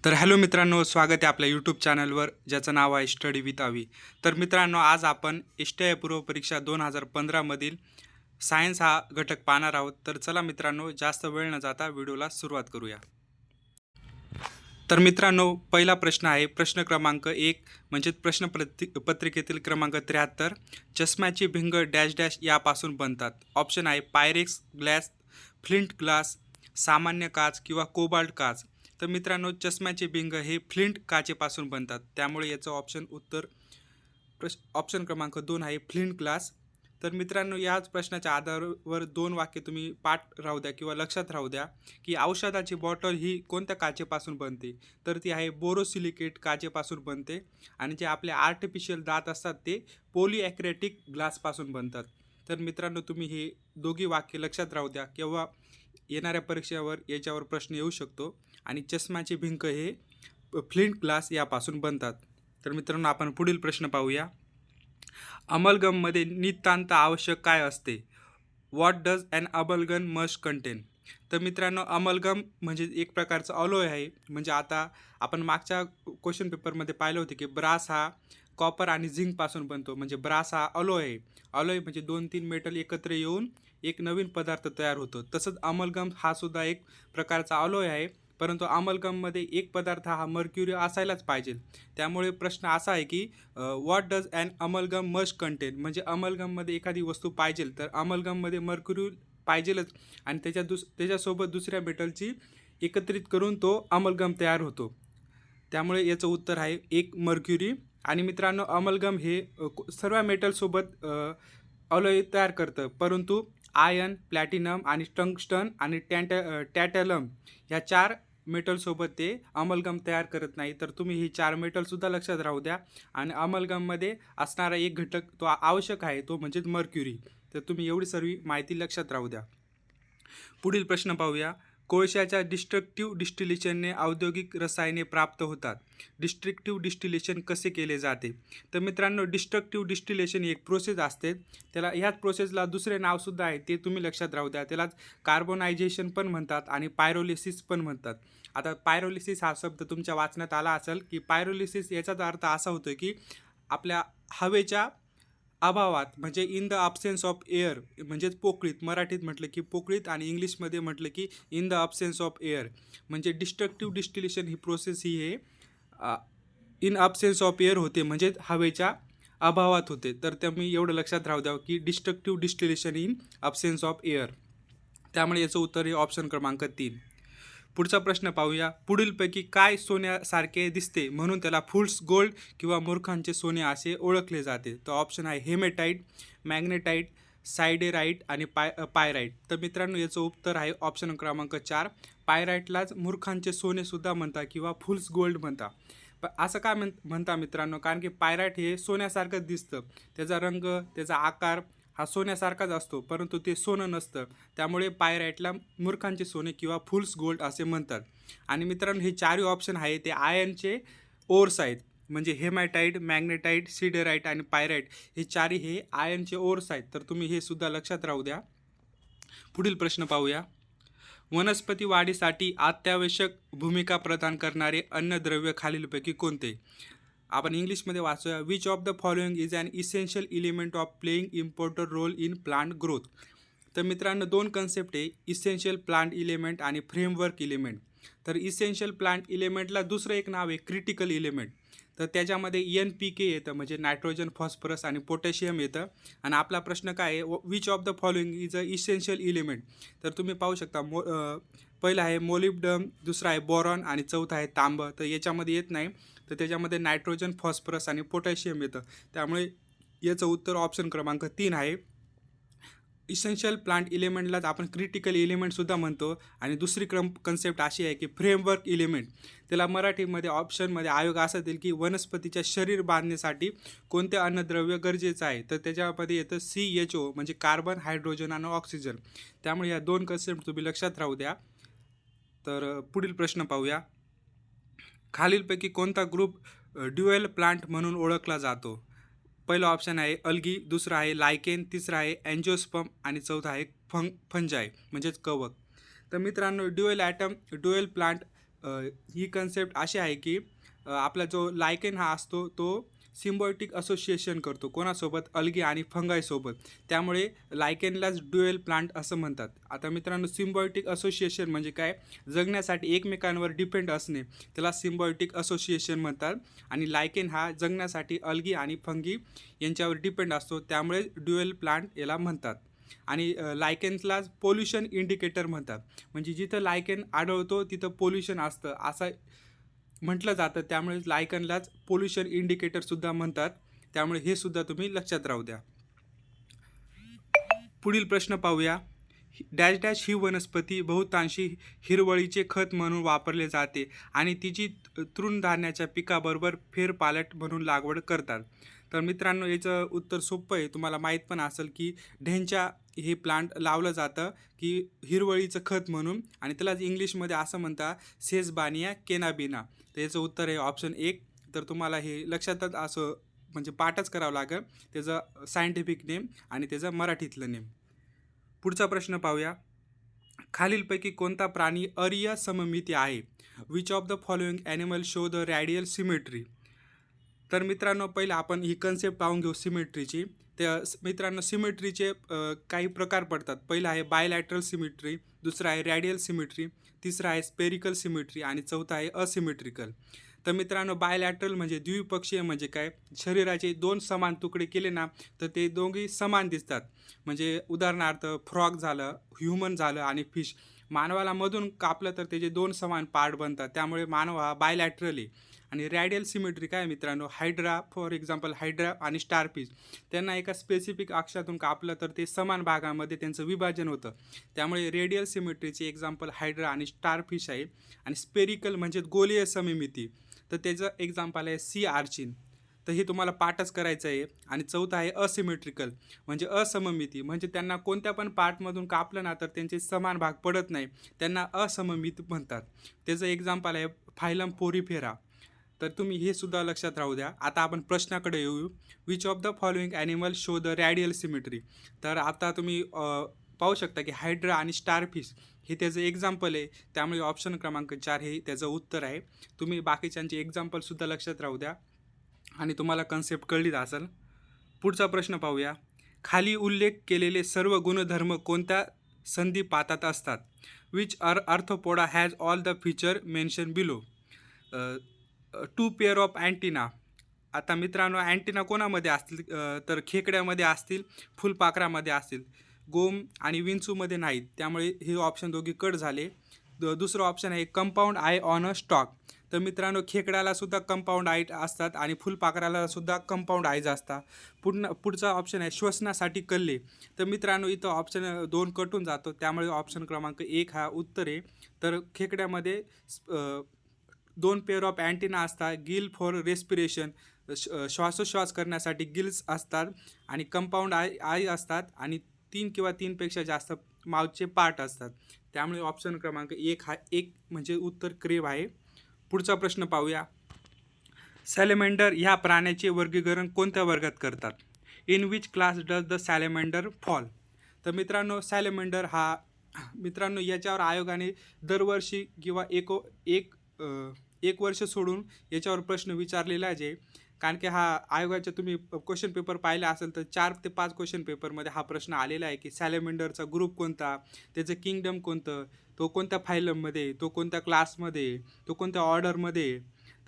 तर हॅलो मित्रांनो, स्वागत आहे आपल्या यूट्यूब चॅनलवर ज्याचं नाव आहे स्टडी विथ अवी. तर मित्रांनो, आज आपण एस-टी-आय पूर्व परीक्षा 2015 मधील सायन्स हा घटक पाहणार आहोत. तर चला मित्रांनो, जास्त वेळ न जाता व्हिडिओला सुरुवात करूया. तर मित्रांनो, पहिला प्रश्न आहे प्रश्न क्रमांक 1 म्हणजे पत्रिकेतील क्रमांक 73. चष्म्याची भिंग डॅश डॅश यापासून बनतात. ऑप्शन आहे पायरेक्स ग्लास, फ्लिंट ग्लास, सामान्य काच किंवा कोबाल्ट काच. तर मित्रांनो, चष्म्याचे भिंग हे फ्लिंट काचेपासून बनतात. त्यामुळे याचं ऑप्शन क्रमांक 2 आहे फ्लिंट ग्लास. तर मित्रांनो, याच प्रश्नाच्या आधारावर 2 वाक्य तुम्ही पाठ राहू द्या किंवा लक्षात राहू द्या की औषधाची बॉटल ही कोणत्या काचेपासून बनते. तर ती आहे बोरोसिलिकेट काचेपासून बनते. आणि जे आपले आर्टिफिशियल दात असतात ते पॉलीॲक्रेटिक ग्लासपासून बनतात. तर मित्रांनो, तुम्ही हे दोघी वाक्य लक्षात राहू द्या किंवा येणाऱ्या परीक्षेवर याच्यावर प्रश्न येऊ शकतो. आणि चष्म्याचे भिंक हे फ्लिंट ग्लास यापासून बनतात. तर मित्रांनो, आपण पुढील प्रश्न पाहूया. अमलगममध्ये नितांत आवश्यक काय असते? What does an amalgam must contain? तर मित्रांनो, अमलगम म्हणजे एक प्रकारचं अलॉय आहे. म्हणजे आता आपण मागच्या क्वेश्चन पेपरमध्ये पाहिलं होते की ब्रास हा कॉपर आणि झिंकपासून बनतो. म्हणजे ब्रास हा अलॉय आहे. अलॉय म्हणजे 2-3 मेटल एकत्र येऊन एक नवीन पदार्थ तयार होतो. तसंच अमलगम हा सुद्धा एक प्रकारचा अलॉय आहे. परंतु अमलगममध्ये एक पदार्थ हा मर्क्युरी असायलाच पाहिजे. त्यामुळे प्रश्न असा आहे की what does an amalgam must contain? म्हणजे अमलगममध्ये एखादी वस्तू पाहिजे तर अमलगममध्ये मर्क्युरी पाहिजेलच. आणि त्याच्यासोबत दुसऱ्या मेटलची एकत्रित करून तो अमलगम तयार होतो. त्यामुळे याचं उत्तर आहे एक मर्क्युरी. आणि मित्रांनो, अमलगम हे सर्व मेटलसोबत अलॉय तयार करतं. परंतु आयर्न, प्लॅटिनम आणि टंगस्टन आणि टॅटॅलम ह्या 4 मेटलसोबत ते अमलगम तयार करत नाही. तर तुम्ही ही 4 मेटलसुद्धा लक्षात राहू द्या. आणि अमलगममध्ये असणारा एक घटक तो आवश्यक आहे, तो म्हणजे मर्क्युरी. तर तुम्ही एवढी सर्व माहिती लक्षात राहू द्या. पुढील प्रश्न पाहूया. कोळशाच्या डिस्ट्रक्टिव्ह डिस्टिलेशनने औद्योगिक रसायने प्राप्त होतात. डिस्ट्रक्टिव्ह डिस्टिलेशन कसे केले जाते? तर मित्रांनो, डिस्ट्रक्टिव्ह डिस्टिलेशन ही एक प्रोसेस असते. ह्याच प्रोसेसला दुसरे नावसुद्धा आहे, ते तुम्ही लक्षात राहू द्या. त्यालाच कार्बोनायझेशन पण म्हणतात आणि पायरोलिसिस पण म्हणतात. आता पायरोलिसिस हा शब्द तुमच्या वाचण्यात आला असेल की पायरोलिसिस याचाच अर्थ असा होतो की आपल्या हवेच्या अभावात म्हणजे in the absence of air, म्हणजेच पोकळीत, मराठीत म्हटलं की पोकळीत आणि इंग्लिशमध्ये म्हटलं की in the absence of air. म्हणजे डिस्ट्रक्टिव्ह डिस्टिलेशन ही प्रोसेस ही हे इन ॲब्सेन्स ऑफ एअर होते, म्हणजेच हवेच्या अभावात होते. तर तुम्ही एवढं लक्षात राहू द्या की destructive distillation in absence of air. त्यामुळे याचं उत्तर हे ऑप्शन क्रमांक 3. पुढचा प्रश्न पाहूया. पुढीलपैकी काय सोन्यासारखे दिसते म्हणून त्याला फुल्स गोल्ड किंवा मूर्खांचे सोने असे ओळखले जाते? तर ऑप्शन आहे हेमेटाईट, मॅग्नेटाईट, सायडेराईट आणि पायराईट. तर मित्रांनो, याचं उत्तर आहे ऑप्शन क्रमांक 4. पायराईटलाच मूर्खांचे सोनेसुद्धा म्हणतात किंवा फुल्स गोल्ड म्हणतात. पण असं काय म्हणता मित्रांनो? कारण की पायराईट हे सोन्यासारखंच दिसतं. त्याचा रंग, त्याचा आकार हा सोन्यासारखाच असतो, परंतु ते सोनं नसतं. त्यामुळे पायराईटला मूर्खांचे सोने किंवा फुल्स गोल्ड असे म्हणतात. आणि मित्रांनो, हे 4 ऑप्शन आहे ते आयर्नचे ओर्स आहेत. म्हणजे हेमॅटाईट, मॅग्नेटाईट, सिडेराईट आणि पायराईट हे 4 हे आयर्नचे ओर्स आहेत. तर तुम्ही हे सुद्धा लक्षात राहू द्या. पुढील प्रश्न पाहूया. वनस्पती वाढीसाठी अत्यावश्यक भूमिका प्रदान करणारे अन्नद्रव्य खालीलपैकी कोणते? आपण इंग्लिशमध्ये वाचूया. Which of the following is an essential element of playing important role in plant growth? तर मित्रांनो, 2 कन्सेप्ट आहे, इसेन्शियल प्लांट इलिमेंट आणि फ्रेमवर्क इलिमेंट. तर इसेन्शियल प्लांट इलिमेंटला दुसरं एक नाव आहे क्रिटिकल इलिमेंट. तर त्याच्यामध्ये NPK येतं, म्हणजे नायट्रोजन, फॉस्फरस आणि पोटॅशियम येतं. आणि आपला प्रश्न काय आहे, which of the following is a essential element? तर तुम्ही पाहू शकता, पहिलं आहे मोलिब्डम, दुसरा आहे बोरॉन आणि चौथा आहे तांबं. तर याच्यामध्ये येत नाही. तर त्याच्यामध्ये नायट्रोजन, फॉस्फरस आणि पोटॅशियम येतं. त्यामुळे याचं उत्तर ऑप्शन क्रमांक 3 आहे. इसेन्शियल प्लांट इलिमेंटलाच आपण क्रिटिकल इलिमेंटसुद्धा म्हणतो. आणि दुसरी कन्सेप्ट अशी आहे की फ्रेमवर्क इलिमेंट. त्याला मराठीमध्ये ऑप्शनमध्ये आयोग असा देईल की वनस्पतीच्या शरीर बांधण्यासाठी कोणते अन्नद्रव्य गरजेचं आहे? तर त्याच्यामध्ये येतं CHO, म्हणजे कार्बन, हायड्रोजन आणि ऑक्सिजन. त्यामुळे या 2 कन्सेप्ट तुम्ही लक्षात राहू द्या. तर पुढील प्रश्न पाहूया. खालीलपैकी कोणता ग्रुप ड्युएल प्लांट म्हणून ओळखला जातो? पहिला ऑप्शन आहे अल्गी, दुसरा आहे लायकेन, तिसरा आहे अँजिओस्पर्म आणि चौथा आहे फंजाय म्हणजेच कवक. तर मित्रांनो, ड्युएल प्लांट ही कन्सेप्ट अशी आहे की आपला जो लायकेन हा असतो तो सिम्बायोटिक असोसिएशन करतो कोणासोबत, अल्गी आणि फंगाईसोबत. त्यामुळे लायकेनलाच ड्युएल प्लांट असं म्हणतात. आता मित्रांनो, सिम्बायोटिक असोसिएशन म्हणजे काय? जगण्यासाठी एकमेकांवर डिपेंड असणे, त्याला सिम्बायोटिक असोसिएशन म्हणतात. आणि लायकेन हा जगण्यासाठी अल्गी आणि फंगी यांच्यावर डिपेंड असतो, त्यामुळे ड्युएल प्लांट याला म्हणतात. आणि लायकेन्सला पोल्युशन इंडिकेटर म्हणतात. म्हणजे जिथं लायकेन आढळतो तिथं पोल्युशन असतं असं म्हटलं जातं, त्यामुळे लायकेनलाच पोल्युशन इंडिकेटरसुद्धा म्हणतात. त्यामुळे हे सुद्धा तुम्ही लक्षात राहू द्या. पुढील प्रश्न पाहूया. डॅश डॅश ही वनस्पती बहुतांशी हिरवळीचे खत म्हणून वापरले जाते आणि तिची तृणधान्याच्या पिकाबरोबर फेरपालट म्हणून लागवड करतात. तर मित्रांनो, याचं उत्तर सोपं आहे. तुम्हाला माहीत पण असेल की ढेंचा हे प्लांट लावलं जातं की हिरवळीचं खत म्हणून, आणि त्यालाच इंग्लिशमध्ये असं म्हणतात सेसबानिया केनाबिना. तर याचं उत्तर आहे ऑप्शन 1. तर तुम्हाला हे लक्षातच असं म्हणजे पाठच करावं लागेल त्याचं सायंटिफिक नेम आणि त्याचं मराठीतलं नेम. पुढचा प्रश्न पाहूया. खालीलपैकी कोणता प्राणी अरीय सममिती आहे? Which of the following animal show the radial symmetry? तर मित्रांनो, पहिलं आपण ही कन्सेप्ट पाहून घेऊ सिमेट्रीची. तर मित्रांनो, सिमेट्रीचे काही प्रकार पडतात. पहिलं आहे बायलॅटरल सिमेट्री, दुसरं आहे रॅडियल सिमेट्री, तिसरं आहे स्पेरिकल सिमेट्री आणि चौथा आहे असिमेट्रिकल. तर मित्रांनो, बायलॅटरल म्हणजे द्विपक्षीय. म्हणजे काय? शरीराचे 2 समान तुकडे केले ना तर ते दोघी समान दिसतात. म्हणजे उदाहरणार्थ फ्रॉग झालं, ह्युमन झालं आणि फिश. मानवाला मधून कापलं तर त्याचे 2 समान पार्ट बनतात, त्यामुळे मानव हा बायलॅटरल आहे. आणि रॅडियल सिमेट्री काय मित्रांनो? हायड्रा, फॉर एक्झाम्पल हायड्रा आणि स्टारफिश, त्यांना एका स्पेसिफिक अक्षातून कापलं तर ते समान भागामध्ये त्यांचं विभाजन होतं. त्यामुळे रेडियल सिमेट्रीचे एक्झाम्पल हायड्रा आणि स्टारफिश आहे. आणि स्पेरिकल म्हणजे गोलीय सममिती, तर त्याचं एक्झाम्पल आहे सी आर्चिन. तर हे तुम्हाला पाठच करायचं आहे. आणि चौथा आहे असिमेट्रिकल म्हणजे असममिती, म्हणजे त्यांना कोणत्या पण पार्टमधून कापलं ना तर त्यांचे समान भाग पडत नाही, त्यांना असममित म्हणतात. त्याचं एक्झाम्पल आहे फायलम पोरीफेरा. तर तुम्ही हे सुद्धा लक्षात राहू द्या. आता आपण प्रश्नाकडे येऊ. Which of the following animal show the radial symmetry? तर आता तुम्ही पाहू शकता की हायड्रा आणि स्टारफिश हे त्याचं एक्झाम्पल आहे, त्यामुळे ऑप्शन क्रमांक 4 हे त्याचं उत्तर आहे. तुम्ही बाकीच्यांचे एक्झाम्पलसुद्धा लक्षात राहू द्या आणि तुम्हाला कन्सेप्ट कळलीच असेल. पुढचा प्रश्न पाहूया. खाली उल्लेख केलेले सर्व गुणधर्म कोणत्या संधिपातात असतात? Which arthropoda has all the feature mention below? 2 pair of antenna. आता मित्रांनो, अँटिना कोणामध्ये असतील? तर खेकड्यामध्ये असतील, फुलपाखरामध्ये असतील, गोम आणि विंचूमध्ये नाहीत. त्यामुळे हे ऑप्शन दोघे कट झाले. दुसरं ऑप्शन आहे compound I on a stock. तर मित्रांनो, खेकड्याला सुद्धा कंपाऊंड आय असतात आणि फुलपाखराला सुद्धा कंपाऊंड आयज असतात. पुढचा ऑप्शन आहे श्वसनासाठी कल्ले. तर मित्रांनो, इथं ऑप्शन 2 कटून जातो, त्यामुळे ऑप्शन क्रमांक 1 हा उत्तर आहे. तर खेकड्यामध्ये 2 पेअर ऑफ अँटिना असतात, गिल फॉर रेस्पिरेशन, श्वासोश्वास करण्यासाठी गिल्स असतात, आणि कंपाऊंड आय असतात, आणि 3 किंवा 3पेक्षा जास्त माउथचे पार्ट असतात. त्यामुळे ऑप्शन क्रमांक 1 हा म्हणजे उत्तर करेक्ट आहे. पुढचा प्रश्न पाहूया. सॅलेमेंडर ह्या प्राण्याचे वर्गीकरण कोणत्या वर्गात करतात? In which class does the salamander fall? तर मित्रांनो, सॅलेमेंडर हा मित्रांनो याच्यावर आयोगाने दरवर्षी किंवा एक वर्ष सोडून याच्यावर प्रश्न विचारलेला आहे. कारण की हा आयोगाच्या तुम्ही क्वेश्चन पेपर पाहिले असेल तर 4 ते 5 क्वेश्चन पेपरमध्ये हा प्रश्न आलेला आहे की सॅलेमेंडरचा ग्रुप कोणता, त्याचं किंगडम कोणतं, तो कोणत्या फायलममध्ये, तो कोणत्या क्लासमध्ये, तो कोणत्या ऑर्डरमध्ये.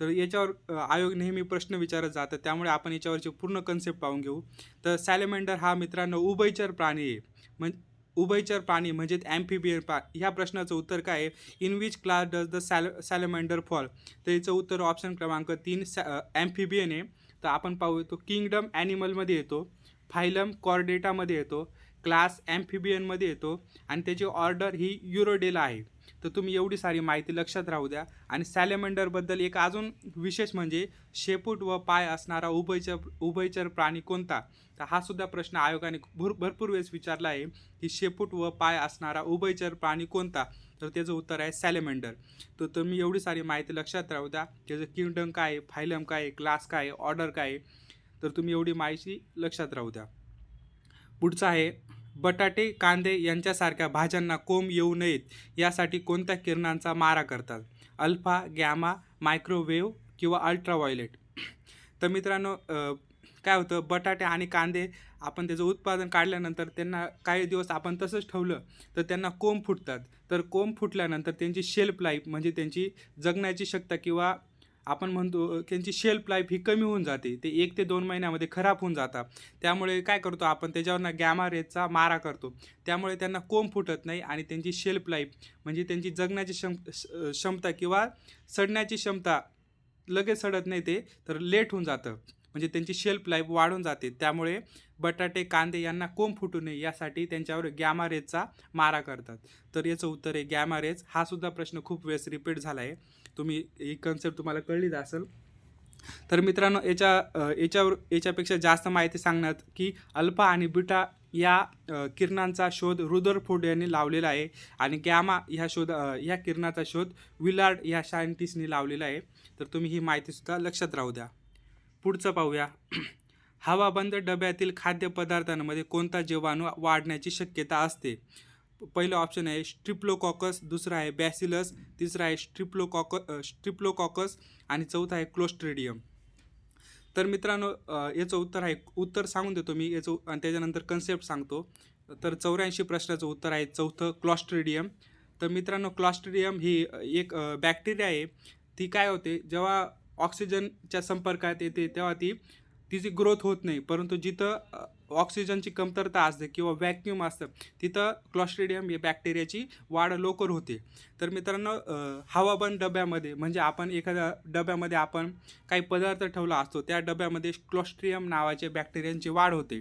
तर याच्यावर आयोग नेहमी प्रश्न विचारत जातं, त्यामुळे आपण याच्यावरचे पूर्ण कन्सेप्ट पाहून घेऊ. तर सॅलेमेंडर हा मित्रांनो उभयचर प्राणी आहे. उभयचर प्राणी म्हणजे ॲम्फिबियन ह्या प्रश्नाचं उत्तर काय आहे? In which class does the salamander fall? तर याचं उत्तर ऑप्शन क्रमांक 3 ॲम्फिबियन आहे. तर आपण पाहू, तो किंगडम ॲनिमलमध्ये येतो, फायलम कॉर्डेटामध्ये येतो, क्लास ॲम्फिबियनमध्ये येतो, आणि त्याची ऑर्डर ही युरोडेला आहे. तर तुम्ही एवढी सारी माहिती लक्षात राहू द्या. आणि सॅलेमेंडरबद्दल एक अजून विशेष म्हणजे शेपूट व पाय असणारा उभयचर प्राणी कोणता? तर हा सुद्धा प्रश्न आयोगाने भरपूर वेळेस विचारला आहे की शेपूट व पाय असणारा उभयचर प्राणी कोणता? तर त्याचं उत्तर आहे सॅलेमेंडर. तर तुम्ही एवढी सारी माहिती लक्षात राहू द्या. त्याचं किंगडम काय आहे, फायलम काय आहे, क्लास काय आहे, ऑर्डर काय आहे. तर तुम्ही एवढी माहिती लक्षात राहू द्या. पुढचा आहे बटाटे, कांदे यांच्यासारख्या भाज्यांना कोंब येऊ नयेत यासाठी कोणत्या किरणांचा मारा करतात? अल्फा, गॅमा, मायक्रोवेव्ह किंवा अल्ट्राव्हायोलेट. तर मित्रांनो काय होतं, बटाटे आणि कांदे आपण त्याचं उत्पादन काढल्यानंतर त्यांना काही दिवस आपण तसंच ठेवलं तर त्यांना कोंब फुटतात. तर कोंब फुटल्यानंतर त्यांची शेल्फ लाईफ म्हणजे त्यांची जगण्याची शक्यता किंवा आपण म्हणतो त्यांची शेल्फ लाईफ ही कमी होऊन जाते. ते 1 ते 2 महिन्यामध्ये खराब होऊन जातात. त्यामुळे काय करतो आपण त्याच्यावरनं गॅमा रेजचा मारा करतो. त्यामुळे त्यांना कोंब फुटत नाही आणि त्यांची शेल्फ लाईफ म्हणजे त्यांची जगण्याची क्षमता किंवा सडण्याची क्षमता लगेच सडत नाही ते, तर लेट होऊन जातं. म्हणजे त्यांची शेल्फ लाईफ वाढून जाते. त्यामुळे बटाटे, कांदे यांना कोंब फुटू नये यासाठी त्यांच्यावर गॅमा रेजचा मारा करतात. तर याचं उत्तर आहे गॅमा रेज. हा सुद्धा प्रश्न खूप वेळेस रिपीट झाला आहे. तुम्ही ही कन्सेप्ट तुम्हाला कळलीच असेल. तर मित्रांनो याच्यापेक्षा जास्त माहिती सांगण्यात की अल्फा आणि बीटा या किरणांचा शोध रुदरफोर्ड यांनी लावलेला आहे आणि गॅमा ह्या किरणाचा शोध विलार्ड या सायंटिस्टनी लावलेला आहे. तर तुम्ही ही माहितीसुद्धा लक्षात राहू द्या. पुढचं पाहूया. हवाबंद डब्यातील खाद्यपदार्थांमध्ये कोणता जीवाणू वाढण्याची शक्यता असते? पहिलं ऑप्शन आहे स्ट्रिप्लोकॉकस, दुसरं आहे बॅसिलस, तिसरं आहे स्ट्रिप्लोकॉकस आणि चौथा आहे क्लोस्ट्रिडियम. तर मित्रांनो याचं उत्तर सांगून देतो मी याचं आणि त्याच्यानंतर कन्सेप्ट सांगतो. तर 84 प्रश्नाचं उत्तर आहे चौथं क्लॉस्ट्रिडियम. तर मित्रांनो क्लॉस्ट्रिडियम ही एक बॅक्टेरिया आहे. ती काय होते, जेव्हा ऑक्सिजनच्या संपर्कात येते तेव्हा तिची ग्रोथ होत नाही, परंतु जिथं ऑक्सिजनची कमतरता असते किंवा व्हॅक्यूम असतं तिथं क्लॉस्ट्रिडियम या बॅक्टेरियाची वाढ लवकर होते. तर मित्रांनो हवाबंद डब्यामध्ये म्हणजे आपण एखाद्या डब्यामध्ये आपण काही पदार्थ ठेवला असतो, त्या डब्यामध्ये क्लॉस्ट्रिडियम नावाच्या बॅक्टेरियांची वाढ होते.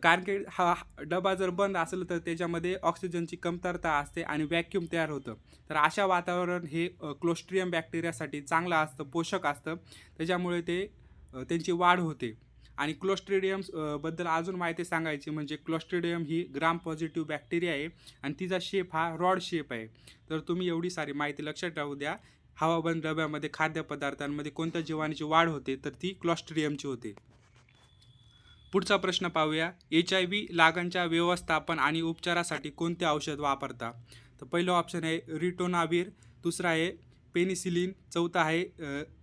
कारण की हा डबा जर बंद असेल तर त्याच्यामध्ये ऑक्सिजनची कमतरता असते आणि व्हॅक्यूम तयार होतं. तर अशा वातावरण हे क्लोस्ट्रिडियम बॅक्टेरियासाठी चांगलं असतं, पोषक असतं. त्याच्यामुळे त्यांची वाढ होते. आणि क्लोस्ट्रिडियम बद्दल अजून माहिती सांगायची म्हणजे क्लोस्ट्रिडियम ही ग्राम पॉझिटिव्ह बॅक्टेरिया आहे आणि तिचा शेप हा रॉड शेप आहे. तर तुम्ही एवढी सारी माहिती लक्षात राहू द्या. हवाबंद डब्यामध्ये खाद्यपदार्थांमध्ये कोणत्या जीवाणूची वाढ होते तर ती क्लॉस्ट्रिडियमची होते. पुढचा प्रश्न पाहूया. HIV लागणच्या व्यवस्थापन आणि उपचारासाठी कोणते औषध वापरता? तर पहिलं ऑप्शन आहे रिटोनाविर, दुसरा आहे पेनिसिलिन, चौथा आहे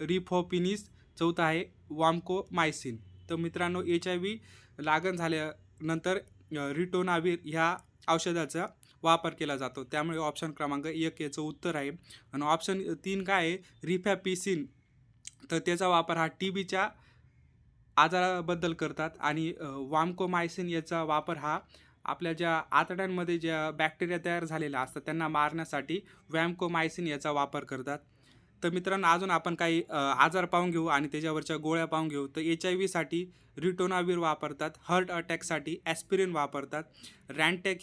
रिफोपिनिस, चौथा आहे वामकोमायसिन. तर मित्रांनो HIV लागण झाल्यानंतर रिटोनाविर ह्या औषधाचा वापर केला जातो. त्यामुळे ऑप्शन क्रमांक 1 याचं उत्तर आहे. आणि ऑप्शन 3 काय आहे रिफॅपिसिन, तर त्याचा वापर हा TBच्या आजाराबद्दल करतात. आणि वामकोमायसिन याचा वापर हा आपल्या ज्या आतड्यांमध्ये ज्या बॅक्टेरिया तयार झालेल्या असतात त्यांना मारण्यासाठी वॅमकोमायसिन याचा वापर करतात. तर मित्रांनो अजून आपण काही आजार पाहून घेऊ आणि त्याच्यावरच्या गोळ्या पाहून घेऊ. तर HIV रिटोनाविर वापरतात, हार्ट अटॅकसाठी ॲस्पिरिन वापरतात, रॅन्टॅक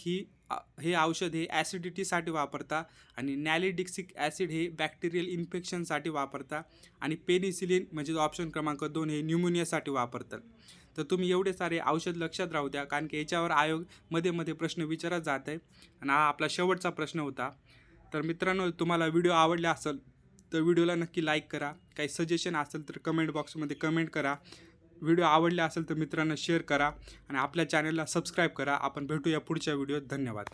हे औषध हे ॲसिडिटीसाठी वापरतात आणि नॅलिडिक्सिक ॲसिड हे बॅक्टेरियल इन्फेक्शनसाठी वापरतात आणि पेनिसिलिन म्हणजे ऑप्शन क्रमांक 2 हे न्यूमोनियासाठी वापरतात. तर तुम्ही एवढे सारे औषध लक्षात राहू द्या कारण की याच्यावर आयोग मध्ये प्रश्न विचारत जात आहे आणि हा आपला शेवटचा प्रश्न होता. तर मित्रांनो तुम्हाला व्हिडिओ आवडला असेल तर व्हिडिओला नक्की लाईक करा. काही सजेशन असेल तर कमेंट बॉक्समध्ये कमेंट करा. व्हिडिओ आवडला असेल तर मित्रांना शेअर करा आणि आपल्या चॅनलला सबस्क्राईब करा. आपण भेटूया पुढच्या व्हिडिओत. धन्यवाद.